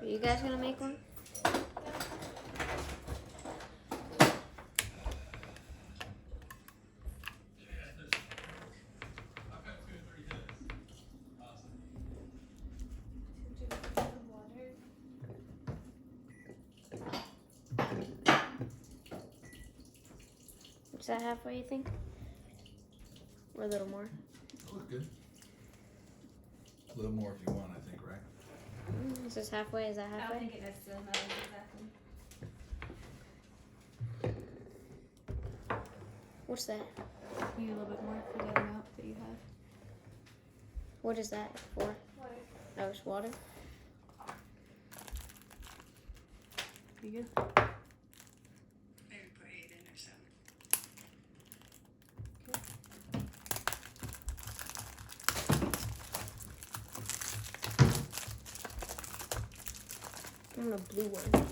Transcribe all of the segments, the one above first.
Are you guys gonna make one? Is that halfway, you think? Or a little more? Looks good. A little more if you want, I think, right? Is this halfway? Is that I halfway? don't think it necessarily matters exactly. What's that? You need a little bit more for the amount that you have. What is that for? Water. Oh, it's water? You good? Maybe put 8 in or something. I want a blue one.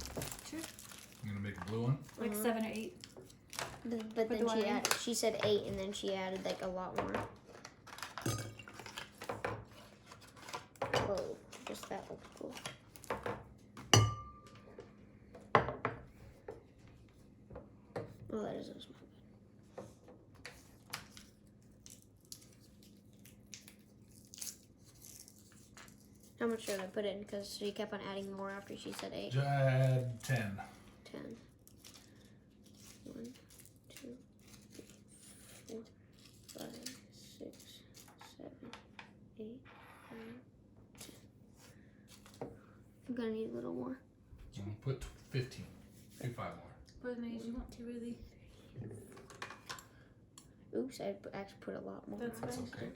Sure. I'm gonna make a blue one. Like 7 or 8. But Put the then water in? she said 8 and then she added like a lot more. Oh, just that looks cool. Oh, that doesn't smell good. How much should I put in? Because she kept on adding more after she said 8. Add 10. 10. 1, 2, 3, 4, 5, 6, 7, 8, 9, 10. I'm gonna need a little more. I'm gonna put 15. Do 5 more. Put as many as you want to, really. Oops, I actually put a lot more. That's That's fine. okay.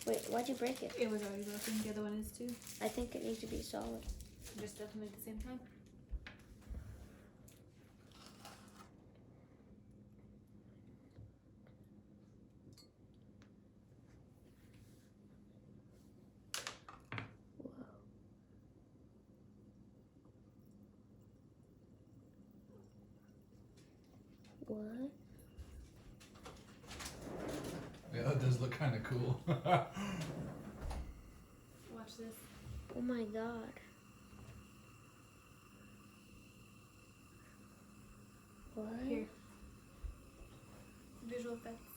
Wait, why'd you break it? It was already broken. The other one is too. I think it needs to be solid. Just stuff them at the same time. What? Yeah, that does look kind of cool. Watch this. Oh my god. What? Here. Visual effects.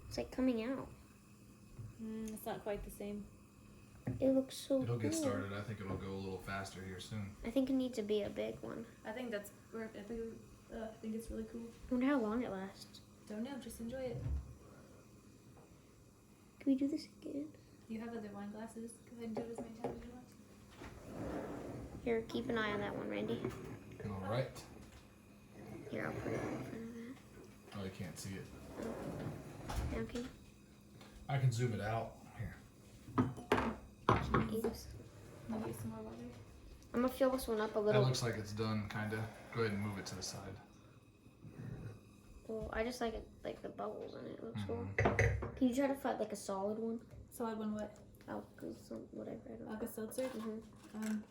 It's like coming out. It's not quite the same. It looks so It'll get cool. started. I think it'll go a little faster here soon. I think it needs to be a big one. I think that's. I think it's really cool. I wonder how long it lasts. Don't know. Just enjoy it. Can we do this again? You have other wine glasses. Go ahead and do it as many times as you want. Here, keep an eye on that one, Randy. All right. Here, I'll put it in front of Oh, you can't see it. that. Okay. I can zoom it out. Here. Oops. Maybe some more water. I'm gonna fill this one up a That little. looks like it's done, kind of. Go ahead and move it to the side. Well, I just like it, like the bubbles in it. It looks cool. Mhm. Can you try to find like a solid one? Solid one, what? Whatever. I don't know. Alka Seltzer? Mhm.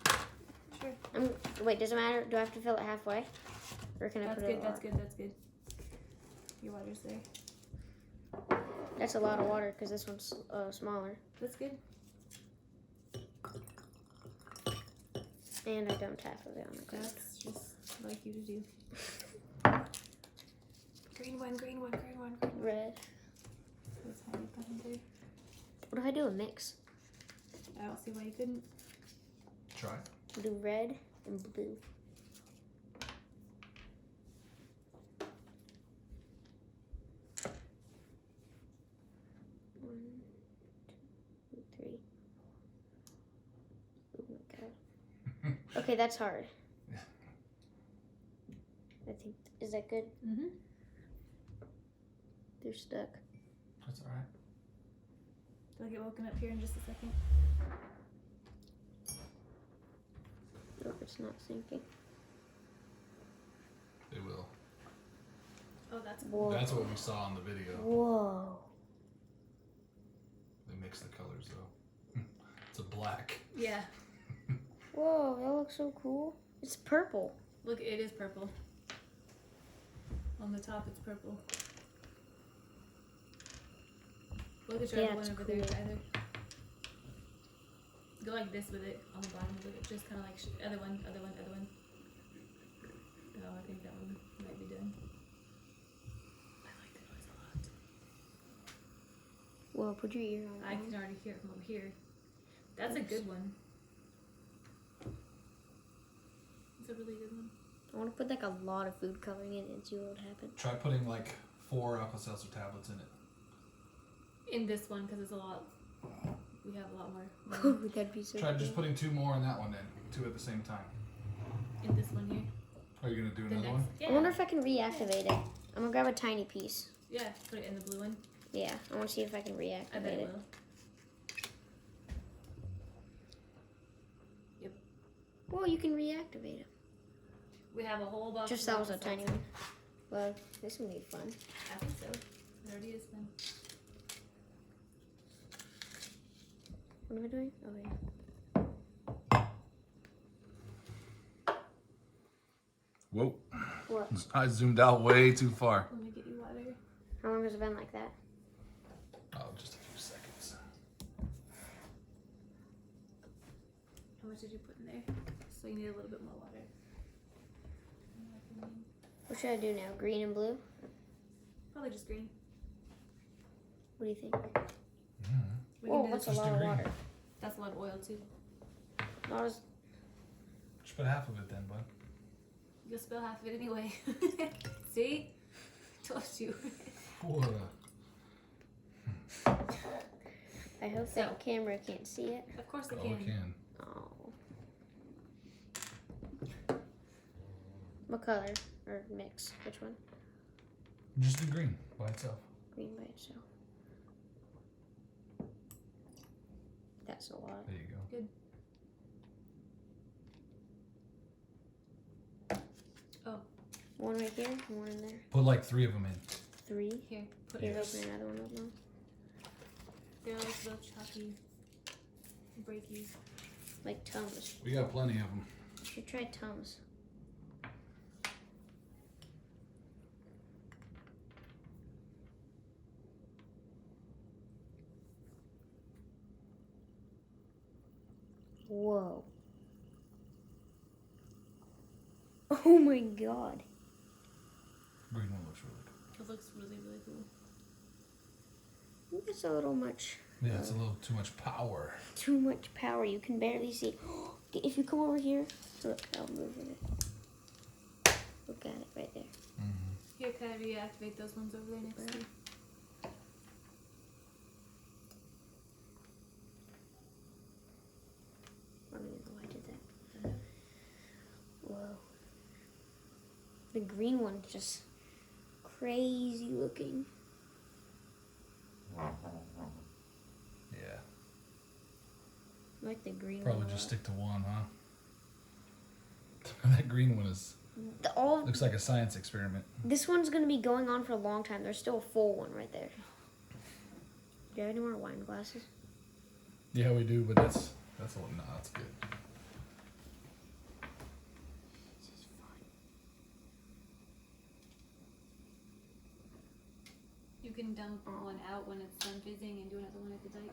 Sure. Wait, does it matter? Do I have to fill it halfway, or can I That's put good, it? that's good, that's good. Your water's there. That's a lot of water because this one's smaller, That's good. and I dumped half of it on the ground. That's just like you to do. Green one, green one, green one, green one. Red. That's how you put them there. What if I do a mix? I don't see why you couldn't. Try. Do red and blue. One, two, three. Oh my god. Okay, that's hard. Yeah. I think. Is that good? Mm-hmm. They're stuck. That's all right. They'll get woken up here in just a second. Oh, it's not sinking. They will. Oh, that's Whoa. That's what we saw in the video. Whoa. They mix the colors though. It's a black. yeah. Whoa, that looks so cool. It's purple. Look, it is purple. On the top, it's purple. Look at your Yeah, other one it's over there, cool. Tyler. Go like this with it on the bottom of it. Just kind of like other one. Oh, I think that one might be done. I like the noise a lot. Whoa, put your ear on. I can already hear it from over here. That's a good one. It's a really good one. I want to put like a lot of food coloring in it and see what would happen. Try putting like 4 Alka-Seltzer tablets in it. In this one, because it's a lot. We have a lot more. That'd be so Try cool. just putting 2 more in that one then. 2 at the same time. In this one here. Are you gonna do The another next. one? Yeah. I wonder if I can reactivate it. I'm gonna grab a tiny piece. Yeah. Put it in the blue one. Yeah, I want to see if I can I bet reactivate it it. will. Well, you can reactivate it. We have a whole box. Just of that was a Alka-Seltzer. tiny one. Well, this will be fun. I think so. It already is then. What am I doing? Oh yeah. Whoa. What? I zoomed out way too far. Let me get you water. How long has it been like that? Oh, just a few seconds. How much did you put in there? So you need a little bit more water. What should I do now? Green and blue? Probably just green. What do you think? We Whoa, can do that's a this. Just lot do of green. water. That's a lot of oil too. Not as Just put half of it then, bud. You'll spill half of it anyway. See? Told you. What I hope So- that camera can't see it. Of course they Oh, can. we can. Oh. What color? Or mix? Which one? Just do green by itself. Green by itself. That's a lot. There you go. One right here, one in there. Put like 3 of them in. 3. Here, put Here, it. Yes. open another one up now. They're like little choppy breakies. Like Tums. We got plenty of them. You should try Tums. Whoa. Oh my god. Green one looks really good. It looks really, really cool. I think it's a little much. Yeah, it's a little too much power. Too much power. You can barely see. If you come over here, look, I'll move it. Look at it right there. Mm-hmm. Here, can I reactivate those ones over there next to you? I don't even know why I did that. Whoa. The green one's just crazy looking. Yeah. I like the green Probably one. a just lot. stick to one, huh? That green one is looks like a science experiment. This one's gonna be going on for a long time. There's still a full one right there. Do you have any more wine glasses? Yeah, we do, but that's a little. No, that's good. This is fun. You can dump one out when it's done fizzing and do another one at the dike.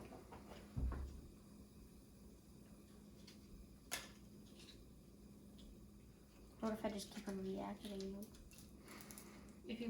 What if I just keep on reactivating them?